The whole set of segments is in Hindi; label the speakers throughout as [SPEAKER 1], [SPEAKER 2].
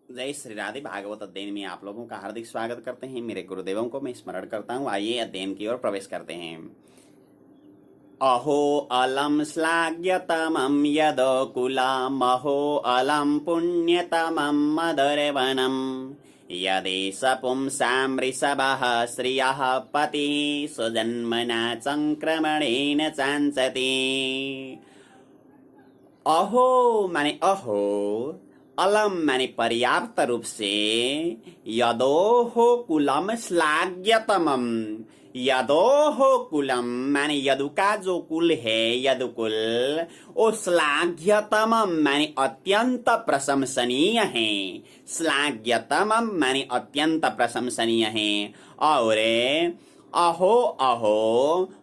[SPEAKER 1] जय श्री राधे। भागवत अध्ययन में आप लोगों का हार्दिक स्वागत करते हैं। मेरे गुरुदेवों को मैं स्मरण करता हूँ। आइए अध्ययन की ओर प्रवेश करते हैं। अहो अलम श्लाघ्यतमं यदकुलम् अहो अलम पुण्यतमं मदर्वनम् यदेष पुंसां ऋषभः श्रियः पतिः स्वजन्मना संक्रमणेन चांचति। अहो माने अहो, अलम माने पर्याप्त रूप से, यदोहो कुलम श्लाघ्यतमम, यदोहो कुलम माने यदु का जो कुल है, यदुकुल, ओ श्लाघ्यतमम माने अत्यंत प्रशंसनीय है। श्लाघ्यतमम माने अत्यंत प्रशंसनीय है। और अहो अहो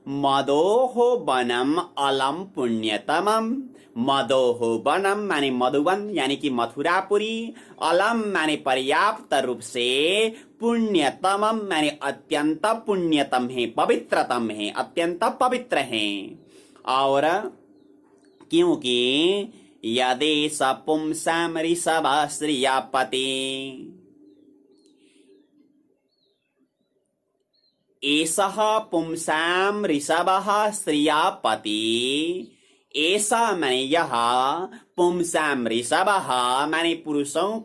[SPEAKER 1] मदोहो वनम अलम पुण्यतमम, मदोहो वनम माने मधुवन यानी कि मथुरापुरी, अलम माने पर्याप्त रूप से, पुण्यतमम माने अत्यंत पुण्यतम है, पवित्रतम है, अत्यंत पवित्र है। और क्योंकि यदेष पुंसां ऋषभः श्रियपति, एषः पुंसां ऋषभः श्रियपति, ऐसा माने यह, पुंसां ऋषभः माने पुरुषों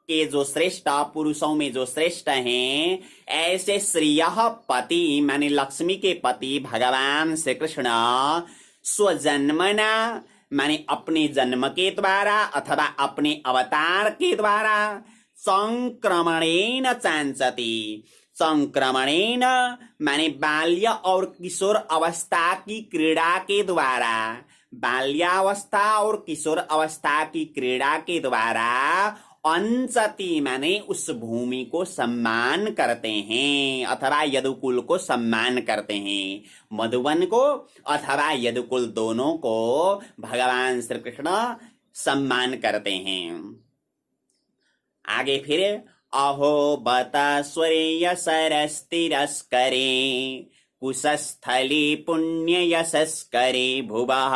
[SPEAKER 1] के जो श्रेष्ठ, पुरुषों में जो श्रेष्ठ हैं, ऐसे श्रियः पति माने लक्ष्मी के पति भगवान श्री कृष्ण, स्वजन्मना माने अपने जन्म के द्वारा अथवा अपने अवतार के द्वारा, संक्रमणेन चांचति, संक्रमणेन माने बाल्य और किशोर अवस्था की क्रीड़ा के द्वारा, बाल्यावस्था और किशोर अवस्था की क्रीड़ा के द्वारा, अंचति माने उस भूमि को सम्मान करते हैं अथवा यदुकुल को सम्मान करते हैं। मधुवन को अथवा यदुकुल दोनों को भगवान श्री कृष्ण सम्मान करते हैं। आगे फिर अहो बत स्वर्य सरस्तिरस्करे कुशस्थली पुण्य यशस्करे भुवः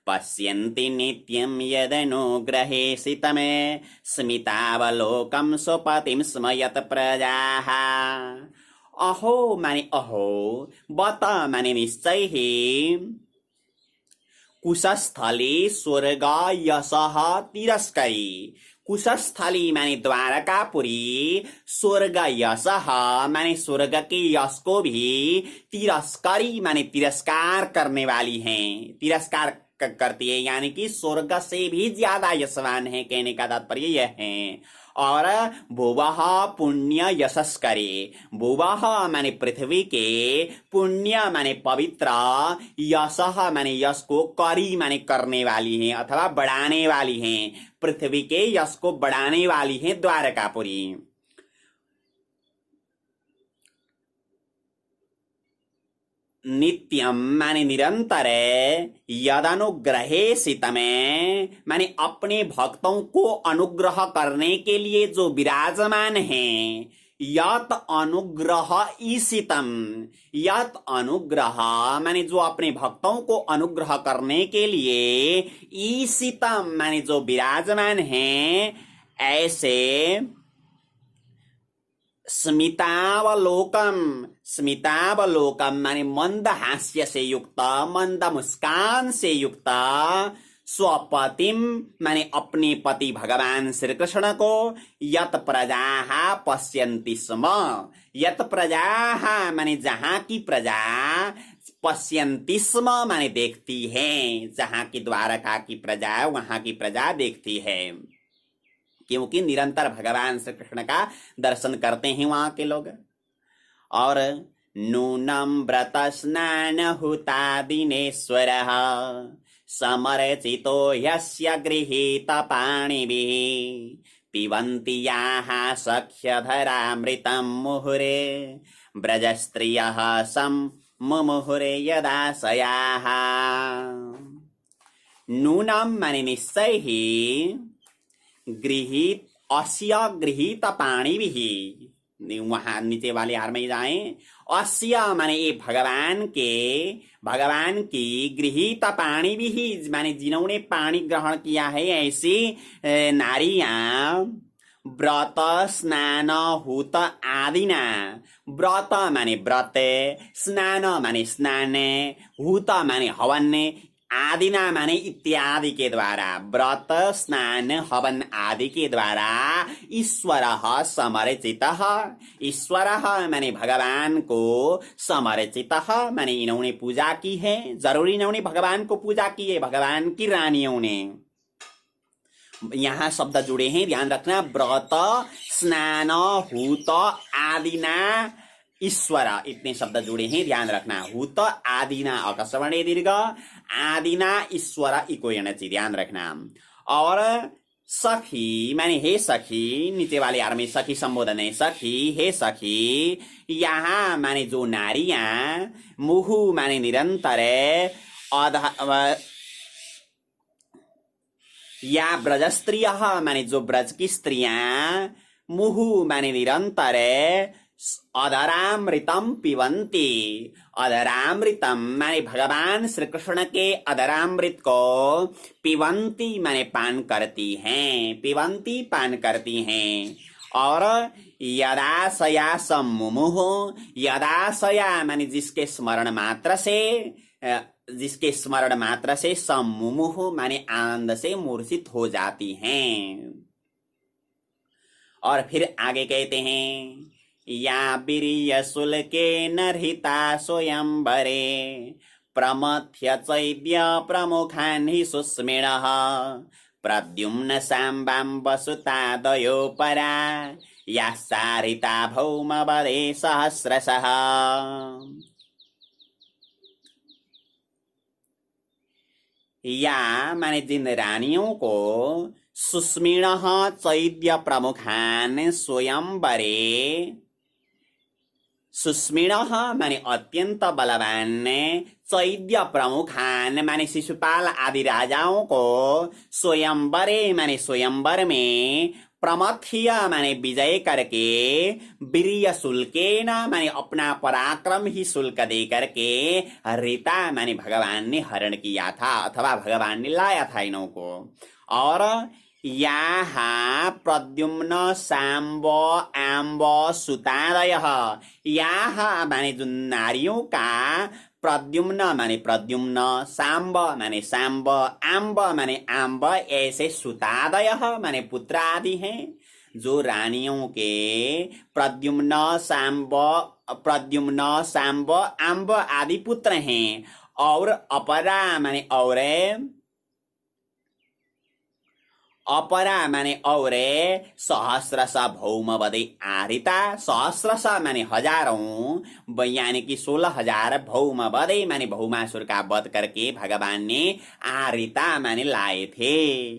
[SPEAKER 1] पश्यन्ति नित्यं यदनुग्रहेषि तमे स्मितावलोकं स्वपतिं स्मयत प्रजाः। अहो माने अहो, बत माने निश्चय ही, कुशस्थली स्वर्ग यशः तिरस्करी, कुशस्थली माने द्वारकापुरी, स्वर्ग यशः माने स्वर्ग के यश को भी, तिरस्कारी माने तिरस्कार करने वाली हैं, तिरस्कार करती है, यानी कि स्वर्ग से भी ज्यादा यशवान है, कहने का तात्पर्य यह है। और भुवः पुण्य यशस्करे, भुवः माने पृथ्वी के, पुण्य माने पवित्र, यशः माने यश को, करी माने करने वाली हैं अथवा बढ़ाने वाली हैं, पृथ्वी के यश को बढ़ाने वाली हैं द्वारकापुरी। नित्यम माने निरंतर, यदनुग्रहेषि तमे माने अपने भक्तों को अनुग्रह करने के लिए जो विराजमान हैं, यत अनुग्रह ईशितम, यत अनुग्रह माने जो अपने भक्तों को अनुग्रह करने के लिए, ईशितम माने जो विराजमान हैं, ऐसे स्मितावलोकम, स्मितावलोकम माने मंद हास्य से युक्त, मंद मुस्कान से युक्त, स्वपतिम माने अपने पति भगवान श्री कृष्ण को, यत प्रजाः पश्यन्ति स्म, यत प्रजाः माने जहां की प्रजा, पश्यन्ति स्म माने देखती है, जहां की द्वारका की प्रजा वहां की प्रजा देखती है, क्योंकि निरंतर भगवान श्री कृष्ण का दर्शन करते हैं वहां के लोग। और नूनम व्रत स्नान हुता दिनेश्वरः समरचितो यस्य गृहीत पाणिभिः पिबन्ति याः सख्यधरामृतं मुहुरे ब्रजस्त्रियः मुहुरे यदाशयाः। नूनम माने निश्चय ही, गृहीत अस्य गृहीत पाणिभिः, वहां नीचे वाले हार में जाए, अस्य माने ये भगवान के, भगवान की, गृहीत पाणिभिः माने जिन्होंने पानी ग्रहण किया है, ऐसी नारियां, व्रत स्नान हुत आदिना। व्रत माने व्रत, स्नान माने स्नान, हुत माने हवन, आदिना माने इत्यादि के द्वारा, व्रत स्नान हवन आदि के द्वारा ईश्वर समर्चित। ईश्वर माने भगवान को, समर्चित माने इन्होंने पूजा की है, जरूरी इन्होंने भगवान को पूजा की है, भगवान की रानियों ने। यहाँ शब्द जुड़े हैं, ध्यान रखना। व्रत स्नान हुत आदिना ईश्वर, इतने शब्द जुड़े हैं, ध्यान रखना। हुत आदिना अकस्मणे दीर्घ, आदिना ईश्वर इको एनर्जी, ध्यान रखना। और सखी माने हे सखी, नीचे वाले यार में सखी संबोधन है। सखी, हे सखी, यहाँ माने जो नारियां, मुहु माने निरंतर, या ब्रज स्त्रिय माने जो ब्रज की स्त्रियां, मुहु माने निरंतर, अधरामृतम पिबंती। अधरामृतम माने भगवान श्री कृष्ण के अधरामृत को पिबंती माने पान करती हैं, पिबंती पान करती हैं। और यदाशया सम्मुमुः, यदाशया माने जिसके स्मरण मात्र से, जिसके स्मरण मात्र से, सम्मुमुः माने आनंद से मूर्छित हो जाती हैं। और फिर आगे कहते हैं, या वीर्य शुल्के नर्हिता स्वयंवरे, प्रमथ्य चैद्य प्रमुखान् हि सुस्मिणः, प्रद्युम्न साम्बां वसुतादयो परा, या सारिता भौमवदे सहस्रशः। या माने जिन रानियों को, सुस्मिण चैद्य प्रमुखान स्वयंवरे, सुस्मिण माने अत्यंत बलवान, चैद्य प्रमुखान माने शिशुपाल आदि राजाओं को, स्वयंवरे माने स्वयंवर में, प्रमथ्य माने विजय करके, वीर्य शुल्केन माने अपना पराक्रम ही शुल्क दे करके, रीता माने भगवान ने हरण किया था, अथवा भगवान ने लाया था इन्हों को। और याहा प्रद्युम्न सांब आम्ब सुतादयः, याहा माने जो नारियों का, प्रद्युम्न माने प्रद्युम्न, सांब माने सांब, आम्ब माने आम्ब, ऐसे सुतादयः माने पुत्र आदि हैं। जो रानियों के प्रद्युम्न सांब आम्ब आदि पुत्र हैं। और अपरा माने अपरा माने और, सहस्रश भौमवदे आरिता, सहस्रश माने हजारों, यानी कि 16,000 भौमवदे माने भौमासुर का वध करके भगवान ने आरिता माने लाए थे,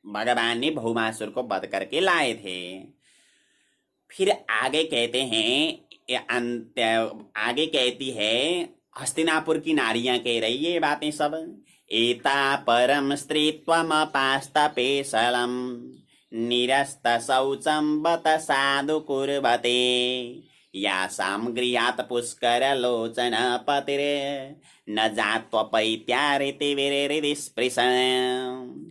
[SPEAKER 1] भगवान ने भौमासुर को वध करके लाए थे। फिर आगे कहते हैं, आगे कहती है, हस्तिनापुर की नारियां कह रही है ये बातें सब। एता परम स्त्रीत्वमपास्तपेशलम्, निरस्त शौचं बत साधु कुर्वते, यासां गृहात् पुष्करलोचन पतिरे, न जात्वपैत्यारिति विरहृदि स्पृशन्।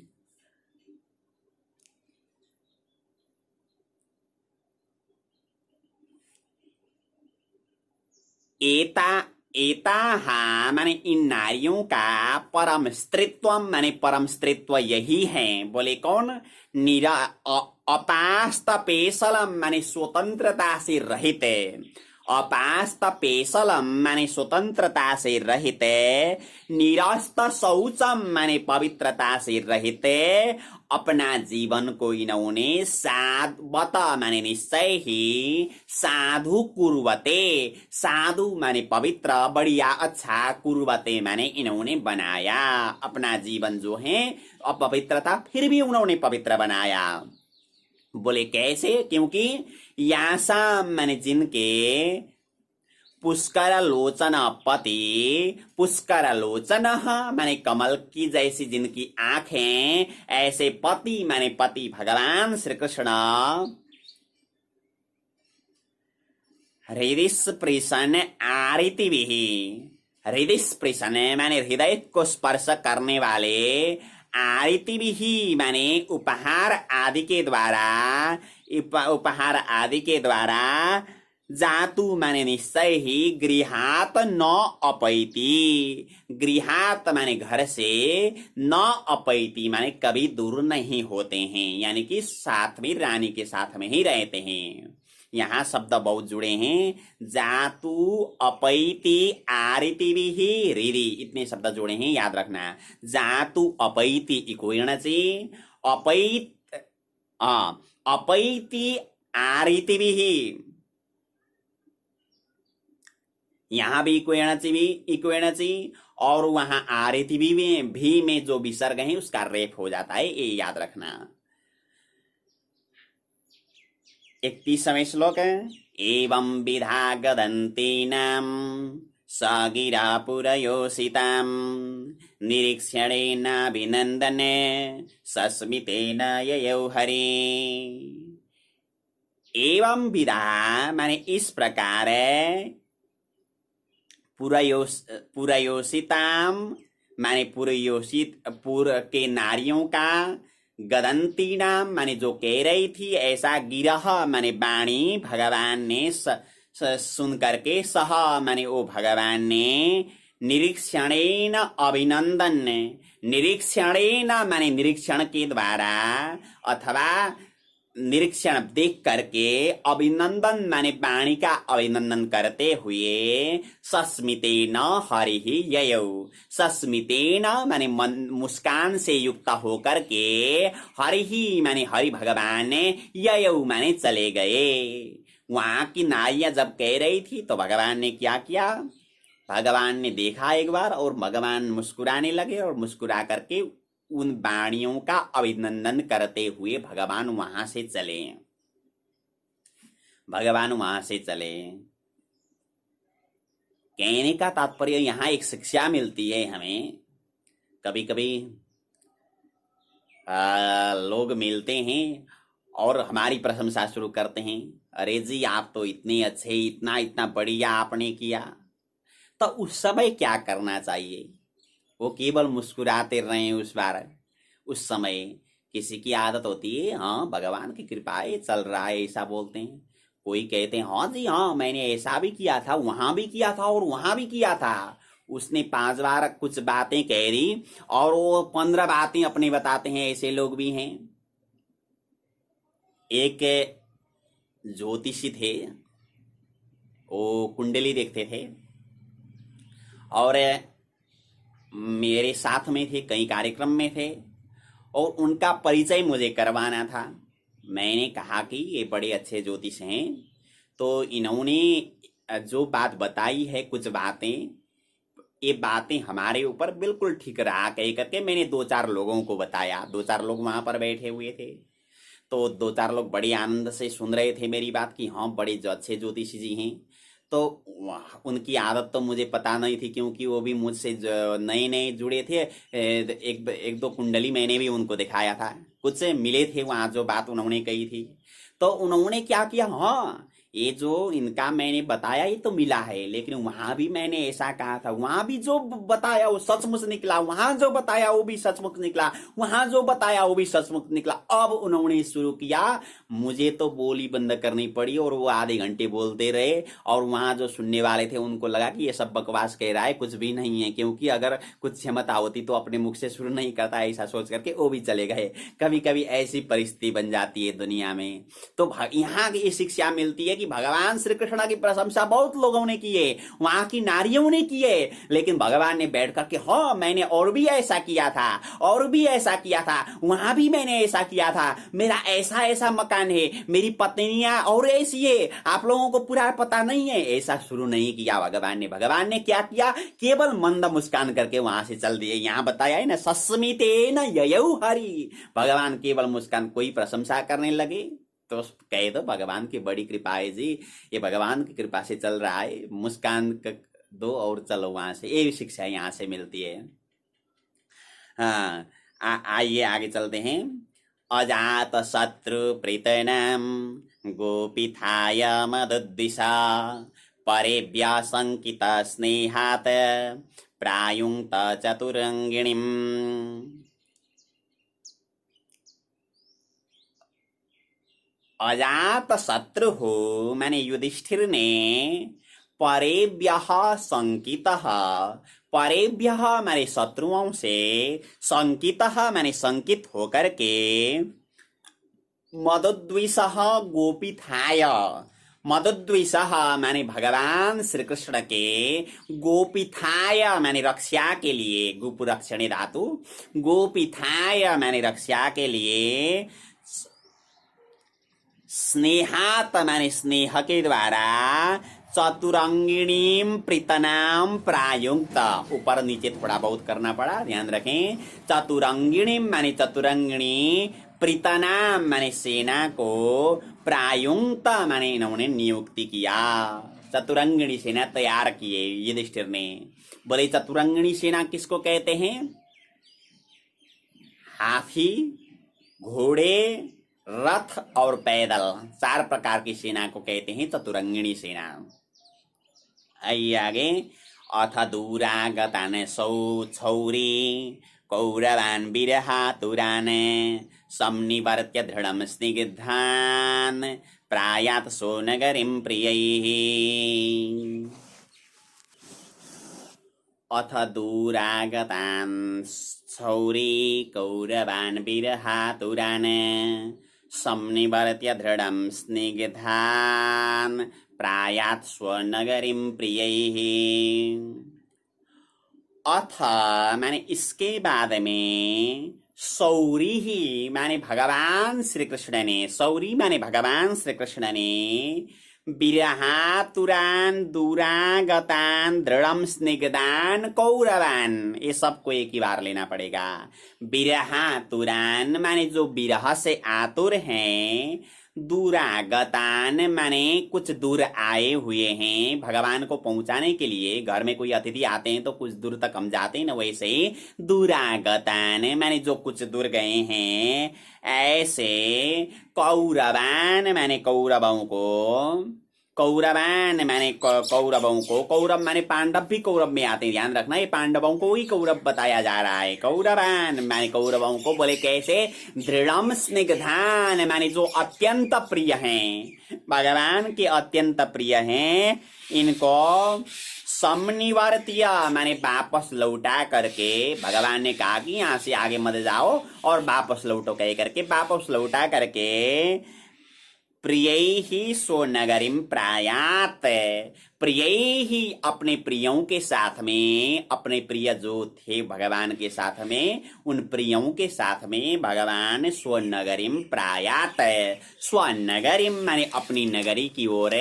[SPEAKER 1] एताहा माने इन नारियों का परम स्त्रीत्व माने परम स्त्रीत्व यही है। बोले कौन? निरा अपास्त पेशलम माने स्वतंत्रता से रहित, अपास्त पेशलम माने स्वतंत्रता से रहित, निरस्त शौचम माने पवित्रता से रहित, अपना जीवन को इन्होंने बता माने निश्चय ही, साधु कुर्वते, साधु माने पवित्र, बढ़िया अच्छा, कुर्वते माने इन्होंने बनाया, अपना जीवन जो है अपवित्रता फिर भी उन्होंने पवित्र बनाया। बोले कैसे? क्योंकि यासा माने जिनके, पुष्कर लोचन पति, पुष्कर लोचन माने कमल की जैसी जिनकी आंखें, ऐसे पति माने पति भगवान श्री कृष्ण, हृदय स्पृशन आरितिभिः, हृदय स्पृशन माने हृदय को स्पर्श करने वाले, आरतिभिः माने उपहार आदि के द्वारा, उपहार आदि के द्वारा जातु माने निश्चय ही गृहात न अपैति, गृहात माने घर से, न अपैति माने कभी दूर नहीं होते हैं, यानी कि साथ में रानी के साथ में ही रहते हैं। यहाँ शब्द बहुत जुड़े हैं, जातु अपैति आरतिभिः रिरि, इतने शब्द जुड़े हैं, याद रखना। जातु अपैति इकोयणचि, अपैति आरतिभिः, यहाँ भी इक्वेणची और वहां आरति भी में जो विसर्ग है उसका रेप हो जाता है, ये याद रखना। 31वां श्लोक है, एवं विधा गदन्तीनां स गिरा पुरयोषितां निरीक्षणेनाभिनन्दने सस्मितेन ययौ हरि। एवं विधा माने इस प्रकार पुरयोषिताम माने पुरयोषित पुर के नारियों का, गदंतीनाम माने जो कह रही थी ऐसा, गिरह माने वाणी भगवान ने सुन करके, सह माने वो भगवान ने, निरीक्षणेन अभिनंदन, निरीक्षणेन माने निरीक्षण के द्वारा अथवा निरीक्षण देख करके, अभिनंदन माने वाणी का अभिनंदन करते हुए, सस्मितेन हरिः ययौ, सस्मितेन माने मुस्कान से युक्त होकर के, हरिः माने हरि भगवान ने, ययौ माने चले गए। वहां की नारियां जब कह रही थी तो भगवान ने क्या किया, भगवान ने देखा एक बार और भगवान मुस्कुराने लगे और मुस्कुरा करके उन वाणियों का अभिनंदन करते हुए भगवान वहां से चले, भगवान वहां से चले। कहने का तात्पर्य यहाँ एक शिक्षा मिलती है हमें। कभी कभी लोग मिलते हैं और हमारी प्रशंसा शुरू करते हैं, अरे जी आप तो इतने अच्छे, इतना इतना बढ़िया आपने किया। तो उस समय क्या करना चाहिए, वो केवल मुस्कुराते रहे उस बार। उस समय किसी की आदत होती है, हाँ भगवान की कृपा है चल रहा है, ऐसा बोलते हैं। कोई कहते हैं हाँ जी हाँ मैंने ऐसा भी किया था, वहां भी किया था और वहां भी किया था। उसने 5 बार कुछ बातें कह दी और वो 15 बातें अपने बताते हैं, ऐसे लोग भी हैं। एक ज्योतिषी थे, वो कुंडली देखते थे और मेरे साथ में थे, कई कार्यक्रम में थे और उनका परिचय मुझे करवाना था। मैंने कहा कि ये बड़े अच्छे ज्योतिष हैं, तो इन्होंने जो बात बताई है, कुछ बातें, ये बातें हमारे ऊपर बिल्कुल ठीक रहा कह करके मैंने 2-4 लोगों को बताया। 2-4 लोग वहां पर बैठे हुए थे, तो 2-4 लोग बड़े आनंद से सुन रहे थे मेरी बात कि हाँ बड़े अच्छे ज्योतिषी जी हैं। तो उनकी आदत तो मुझे पता नहीं थी, क्योंकि वो भी मुझसे नए नए जुड़े थे। एक दो कुंडली मैंने भी उनको दिखाया था, कुछ से मिले थे वहां जो बात उन्होंने कही थी। तो उन्होंने क्या किया, हाँ ये जो इनका मैंने बताया ये तो मिला है, लेकिन वहां भी मैंने ऐसा कहा था, वहां भी जो बताया वो सचमुच निकला, वहां जो बताया वो भी सचमुच निकला, वहां जो बताया वो भी सचमुच निकला। अब उन्होंने शुरू किया, मुझे तो बोली बंद करनी पड़ी और वो आधे घंटे बोलते रहे और वहां जो सुनने वाले थे उनको लगा कि ये सब बकवास कह रहा है, कुछ भी नहीं है, क्योंकि अगर कुछ क्षमता होती तो अपने मुख से शुरू नहीं करता, ऐसा सोच करके वो भी चले गए। कभी कभी ऐसी परिस्थिति बन जाती है दुनिया में। तो यहाँ की शिक्षा मिलती है कि भगवान श्री कृष्ण की प्रशंसा बहुत लोगों ने की है, वहां की नारियों ने की है, लेकिन भगवान ने बैठ करके हाँ मैंने और भी ऐसा किया था, और भी ऐसा किया था, वहां भी मैंने ऐसा किया था, मेरा ऐसा ऐसा मकान है, मेरी पत्नियां और ऐसी है, आप लोगों को पूरा पता नहीं है, ऐसा शुरू नहीं किया भगवान ने। भगवान ने क्या किया, केवल मंद मुस्कान करके वहां से चल दिए। यहाँ बताया है ना, सस्मितेन ययौ हरि, भगवान केवल मुस्कान, कोई प्रशंसा करने लगे तो कह दो भगवान की बड़ी कृपा है जी, ये भगवान की कृपा से चल रहा है, मुस्कान दो और चलो वहां से। ये भी शिक्षा यहाँ से मिलती है। हाँ आइए आगे चलते हैं। अजात शत्रु प्रीतनाम गोपिथाय मदुद्दिशा परेभ्य संकित स्नेहात प्रायुंक्त चतुरंगिणीम। अजात शत्रु माने युधिष्ठिर ने परेभ्यः संकितः, परेभ्यः माने शत्रुओं से, संकितः माने संकित होकर के, मदोद्विषः गोपिथाय, मदोद्विषः माने भगवान श्री कृष्ण के, गोपिथाय माने रक्षा के लिए, गोपुरक्षणे धातु, गोपिथाय माने रक्षा के लिए, स्नेहात माने स्नेह के द्वारा, चतुरंगिणीम प्रीतनाम प्रायुक्त, ऊपर नीचे थोड़ा बहुत करना पड़ा, ध्यान रखें। चतुरंगिणीम माने चतुरंगिणी, प्रीतनाम माने सेना को, प्रायुक्त माने इन्होंने नियुक्ति किया, चतुरंगिणी सेना तैयार किए युधिष्ठिर ने। बोले चतुरंगिणी सेना किसको कहते हैं? हाथी, घोड़े, रथ और पैदल, 4 प्रकार की सेना को कहते हैं चतुरंगिणी सेना। आइए आगे। अथ दूरागतान छौरी कौरवान वीरहातुरान सम्निवर्त्य दृढं स्निग्धान प्रायात सोनगरीं प्रियैः। अथ दूरागतान छौरी कौरवान वीरहातुरान सम्निवर्त्य दृढं स्निग्धान प्रायात स्वनगरीं प्रियैः। अथ माने इसके बाद में, सौरी ही माने भगवान श्री कृष्ण ने, सौरी माने भगवान श्री कृष्ण ने, विरहातुरान दूरागतान दृढ़म स्निग्धान कौरवान, ये सबको एक ही बार लेना पड़ेगा। विरहातुरान माने जो विरह से आतुर हैं, दूरागतान माने कुछ दूर आए हुए हैं भगवान को पहुंचाने के लिए। घर में कोई अतिथि आते हैं तो कुछ दूर तक हम जाते हैं ना, वैसे दूरागतान माने जो कुछ दूर गए हैं। ऐसे कौरवान माने कौरवों को, कौरवान माने कौरवों को, कौरव माने पांडव भी कौरव में आते हैं, ध्यान रखना, ये पांडवों को ही कौरव बताया जा रहा है। कौरवान माने कौरवों को, बोले कैसे? दृढ़म स्निग्धान माने जो अत्यंत प्रिय हैं, भगवान के अत्यंत प्रिय हैं, इनको समनिवर्त्य माने वापस लौटा करके, भगवान ने कहा कि यहाँ से आगे मत जाओ और वापस लौटो, कह करके वापस लौटा करके, प्रियैहि स्वनगरीं प्रायात, प्रियैहि अपने प्रियों के साथ में, अपने प्रिय जो थे भगवान के साथ में, उन प्रियों के साथ में भगवान स्वनगरीं प्रायात, स्वनगरीं माने अपनी नगरी की ओर,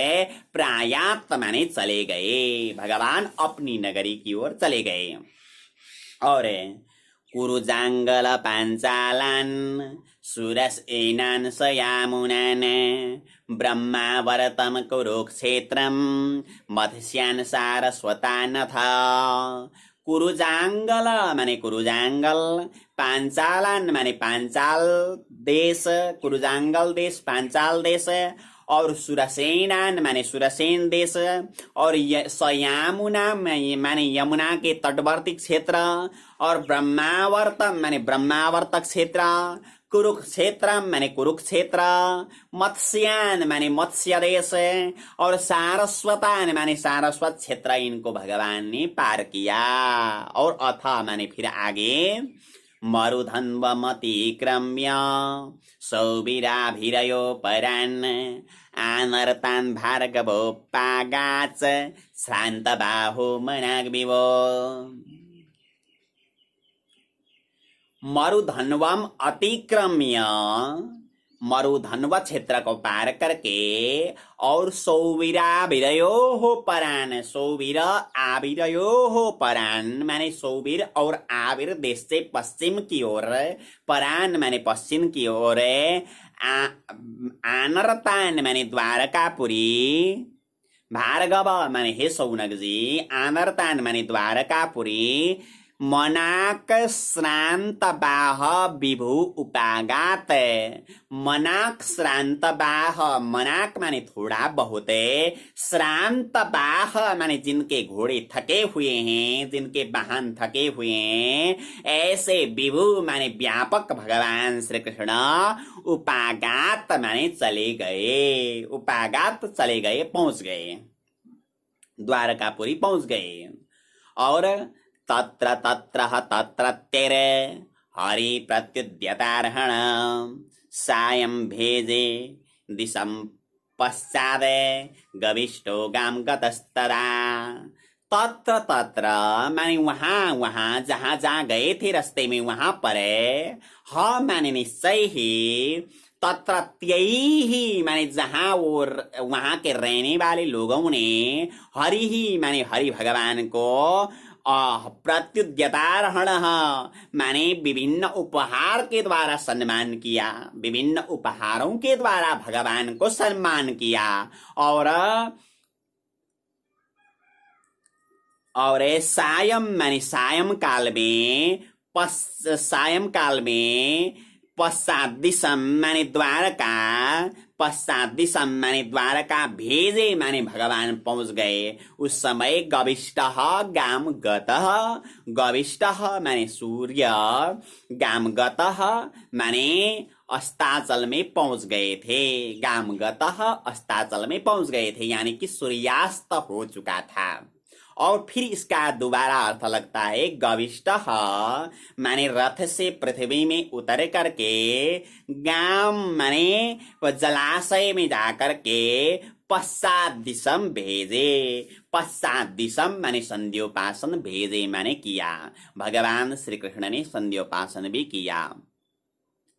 [SPEAKER 1] प्रायात माने चले गए, भगवान अपनी नगरी की ओर चले गए। और कुरुजांगल पांचालान सुरसेनान सयामुनान ब्रह्मावर्तम कुरुक्षेत्रम मत्स्यान सारस्वतानथ। कुरुजांगल माने कुरुजांगल, पांचालान माने पांचाल देश, कुरुजांगल देश पांचाल देश, और सुरसेनान माने सुरसेन देश, और सयामुना माने यमुना के तटवर्ती क्षेत्र, और ब्रह्मावर्त माने ब्रह्मावर्त क्षेत्र, कुरुक्षेत्र माने कुरुक्षेत्र, मत्स्यान माने मत्स्य देश, और सारस्वतान माने सारस्वत क्षेत्र, इनको भगवान ने पार किया। और अथा माने फिर आगे, मरुधन्वमतिक्रम्य सौवीराभिरयो परान् आनर्तान् भार्गवोपागाच श्रान्तबाहो मनाग्विवो। मरुधन्वम अतिक्रम्य, मरुधन्व क्षेत्र को पार करके, और सौवीराभिरयो परान, सौवीर आविरयो परान माने सौवीर और आविर देश से पश्चिम की ओर, परान माने पश्चिम की ओर, आनरतान माने द्वारकापुरी, भार्गव माने हे सौनक जी, आनरतान माने द्वारकापुरी, मनाक श्रांत बाह विभु उपागात। मनाक श्रांत बाह, मनाक माने थोड़ा बहुत, श्रांत बाह माने जिनके घोड़े थके हुए हैं, जिनके वाहन थके हुए हैं, ऐसे विभु माने व्यापक भगवान श्री कृष्ण उपागात माने चले गए, उपागात चले गए, पहुंच गए, द्वारकापुरी पहुंच गए। और तत्र तत्र तेरे हरि प्रत्युद्यतार्हण सायं भेजे दिशं पश्चाद गविष्टो गाम गतस्तदा। तत्र तत्र माने वहां वहां, जहां जहां गए थे रास्ते में, वहां पर हाँ माने निश्चय ही, तत्रत्यही माने जहां वो वहां के रहने वाले लोगों ने हरि ही माने हरि भगवान को प्रत्युद्यतार्हण माने विभिन्न उपहार के द्वारा सम्मान किया, विभिन्न उपहारों के द्वारा भगवान को सम्मान किया। और सायं माने सायं काल में, सायं काल में पश्चात दिशम माने द्वारका, पश्चात दिशम माने द्वारका भेजे माने भगवान पहुंच गए। उस समय गविष्टः गाम गतः, गविष्टः माने सूर्य, गाम गतः माने अस्ताचल में पहुंच गए थे, गाम गतः अस्ताचल में पहुंच गए थे, यानी कि सूर्यास्त हो चुका था। और फिर इसका दोबारा अर्थ लगता है गविष्टः माने रथ से पृथ्वी में उतर करके, गाम माने जलाशय में जाकर के, पश्चात दिशम भेजे, पश्चात दिशम माने संध्योपासन, भेजे माने किया, भगवान श्री कृष्ण ने संध्योपासन भी किया।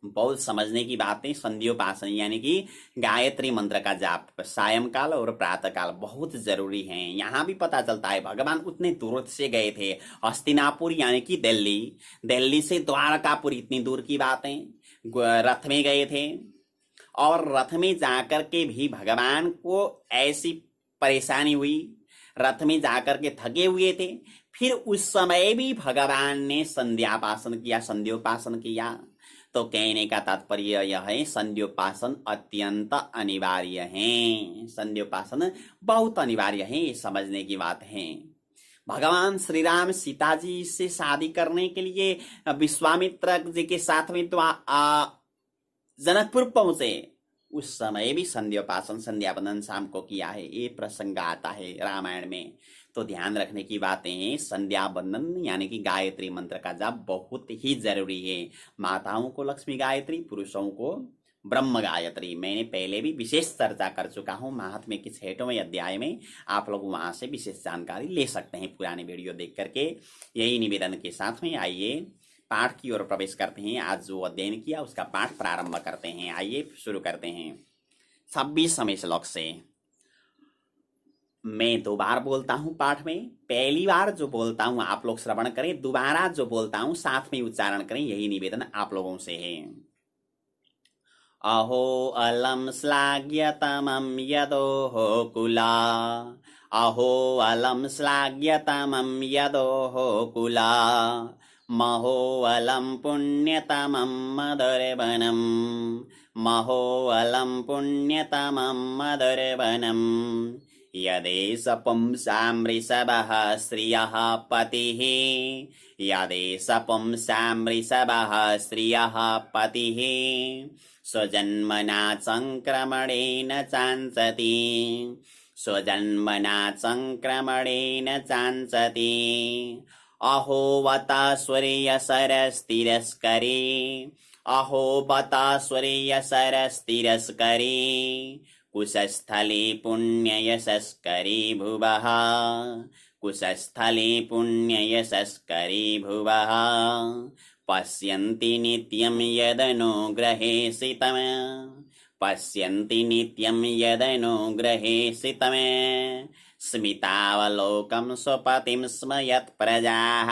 [SPEAKER 1] बहुत समझने की बातें, संध्योपासन यानी कि गायत्री मंत्र का जाप सायंकाल और प्रातःकाल बहुत जरूरी है। यहाँ भी पता चलता है भगवान उतने दूर से गए थे, हस्तिनापुर यानी कि दिल्ली, दिल्ली से द्वारकापुर इतनी दूर की बातें, रथ में गए थे। और रथ में जाकर के भी भगवान को ऐसी परेशानी हुई, रथ में जाकर के थके हुए थे, फिर उस समय भी भगवान ने संध्यापासन किया, संध्योपासन किया। तो कहने का तात्पर्य यह है संध्योपासन अत्यंत अनिवार्य है, संध्योपासन बहुत अनिवार्य है, ये समझने की बात है। भगवान श्री राम सीता जी से शादी करने के लिए विश्वामित्र जी के साथ में तो जनकपुर पहुंचे, उस समय भी संध्योपासन, संध्यावंदन शाम को किया है, ये प्रसंग आता है रामायण में। तो ध्यान रखने की बातें हैं, संध्यावंदन यानी कि गायत्री मंत्र का जाप बहुत ही जरूरी है। माताओं को लक्ष्मी गायत्री, पुरुषों को ब्रह्म गायत्री। मैंने पहले भी विशेष चर्चा कर चुका हूं महात्म्य के 6वें अध्याय में, आप लोग वहां से विशेष जानकारी ले सकते हैं पुराने वीडियो देख करके। यही निवेदन के साथ में आइए पाठ की ओर प्रवेश करते हैं। आज जो अध्ययन किया उसका पाठ प्रारंभ करते हैं। आइए शुरू करते हैं 26वें श्लोक से। मैं 2 बार बोलता हूं पाठ में, पहली बार जो बोलता हूं आप लोग श्रवण करें, दोबारा जो बोलता हूं साथ में उच्चारण करें, यही निवेदन आप लोगों से है। अहो अलम श्लाघ्यतमं यदोः कुला, अहो अलम श्लाघ्यतमं यदोः कुला, महो अलम पुण्यतमं मदर्वनम, महो अलम पुण्यतमं मदर्वनम, यदेश पुंसां वृषभः श्रियः पतिः, यदेश पुंसां वृषभः श्रियः पतिः, स्वजन्मना संक्रमणेन चांसति, स्वजन्मना संक्रमणेन चांसति, अहो बत सूर्यसरस्तिरस्करी, अहो बत सूर्यसरस्तिरस्करी, कुशस्थले पुण्ययशस्करी भुवः, कुशस्थले पुण्ययशस्करी भुवः, पश्यन्ति नित्यं यदनुग्रहेसितं, पश्यन्ति नित्यं यदनुग्रहेसितं, स्मितावलोकं स्वपतिं स्मयत् प्रजाः,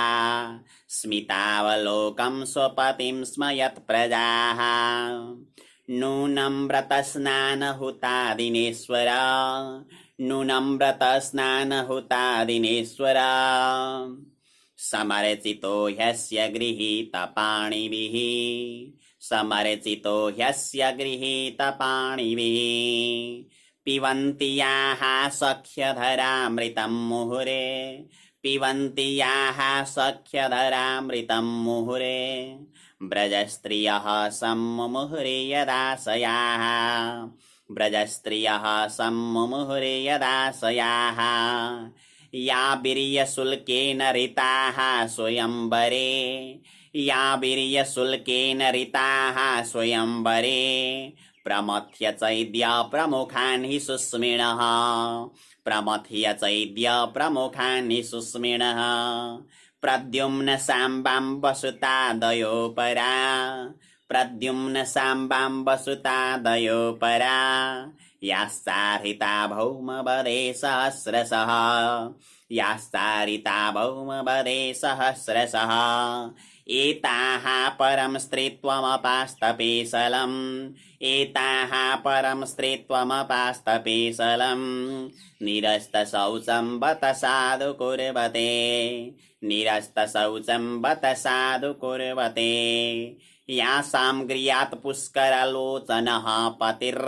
[SPEAKER 1] स्मितावलोकं स्वपतिं स्मयत् प्रजाः, नूनं व्रतस्नानहुता दिनेश्वरा, नूनं व्रतस्नानहुता दिनेश्वरा, समर्चितो ह्यस्य गृहीतपाणिभिः समर्चितो ह्यस्य गृहीतपाणिभिः पिबन्ति याः सख्यधरामृतं मुहुरे पिबन्ति याः सख्यधरामृतं मुहुरे ब्रजस्त्रियः सम्मुहुरे यदाशयाः ब्रजस्त्रियः सम्मुहुरे यदाशयाः या वीर्यशुल्केन ऋताः स्वयंवरे या वीर्यशुल्केन ऋताः स्वयंवरे प्रमथ्य चैद्य प्रमुखान् हि सुस्मिणः प्रमथ्य चैद्य प्रमुखान् हि सुस्मिणः प्रद्युम्न साम्बां सुतादयो परा प्रद्युम्न साम्बां सुतादयो परा यास्तारिता भौमवदे सहस्रशः यास्तारिता भौमवदे सहस्रशः एताः परं स्त्रीत्वमपास्तपेशलम् एताः परं स्त्रीत्वमपास्तपेशलम् निरस्तशौचं बत साधु कुर्वते निरस्तशौचं बत साधु कुर्वते यासां गृहात् पुष्करलोचनः पतिर्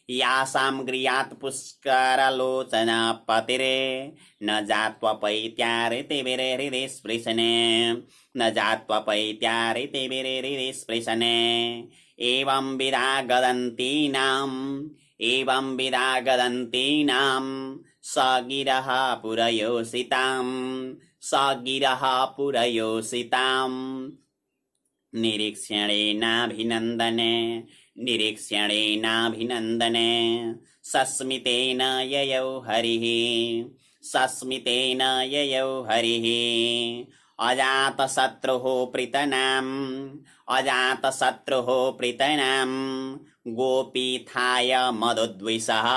[SPEAKER 1] यासां गृहात् पुष्करलोचनः पतिर् न जात्वपैत्यारितिभिर्हृदि स्पृशने न जात्वपैत्यारितिभिर्हृदि स्पृशने एवं विधा गदन्तीनां स गिरः पुरयोषिताम् निरीक्षणेनाभिनन्दने सस्मितेन ययौ हरिः अजातशत्रुः प्रीतनां गोपीथाय मदोद्विषः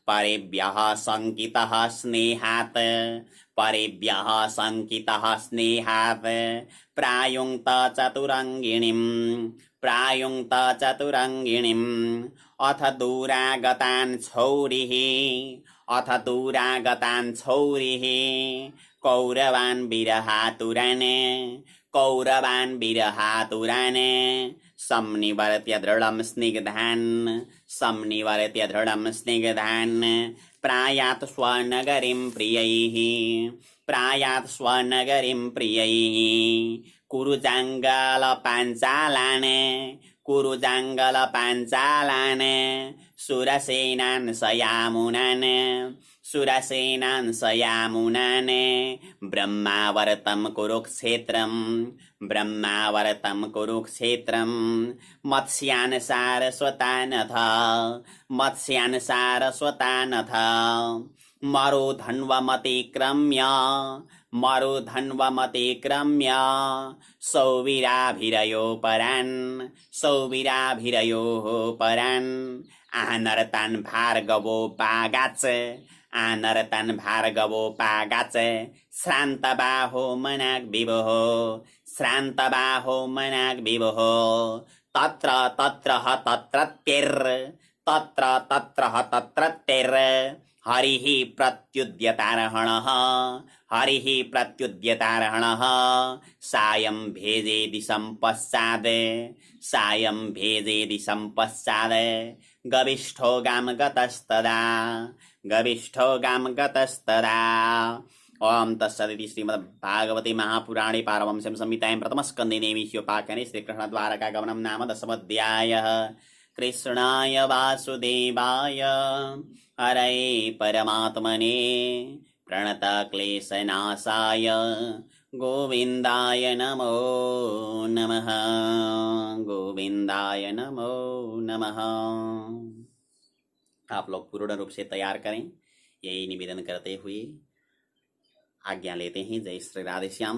[SPEAKER 1] परेभ्यः शङ्कितः स्नेहात् प्रायुङ्क्त चतुरङ्गिणीम् अथ दूरागतान् छौरिः कौरवान् विरहातुरान् संनिवर्त्य दृढं स्निग्धान् प्रायात् स्वनगरीं प्रियैः कुरुजाङ्गलपाञ्चालान् सुरसेनान् सयामुनान् ब्रह्मावर्तं कुरुक्षेत्रं मत्स्यान् सारस्वतानथ मरुधन्वमतिक्रम्य सौवीराभिरयोः परान् आनरतान् भार्गवोपागाच श्रान्तबाहो मनाग्विभोः तत्र हरिः प्रत्युद्यतार्हणः सायं भेजेदि सम्पश्चाद् गविष्ठो गां गतस्तदा ओम तत्सदिति श्रीमद्भागवते महापुराणे पारमहंस्यां संहितायां प्रथमस्कन्धे नैमिषोपाख्याने श्रीकृष्णद्वारकागमनं नाम 10-अध्यायः। कृष्णाय वासुदेवाय हरये परमात्मने प्रणतक्लेशनाशाय गोविन्दाय नमो नमः। आप लोग पूर्ण रूप से तैयार करें, यही निवेदन करते हुए आज्ञा लेते हैं। जय श्री राधेश्याम।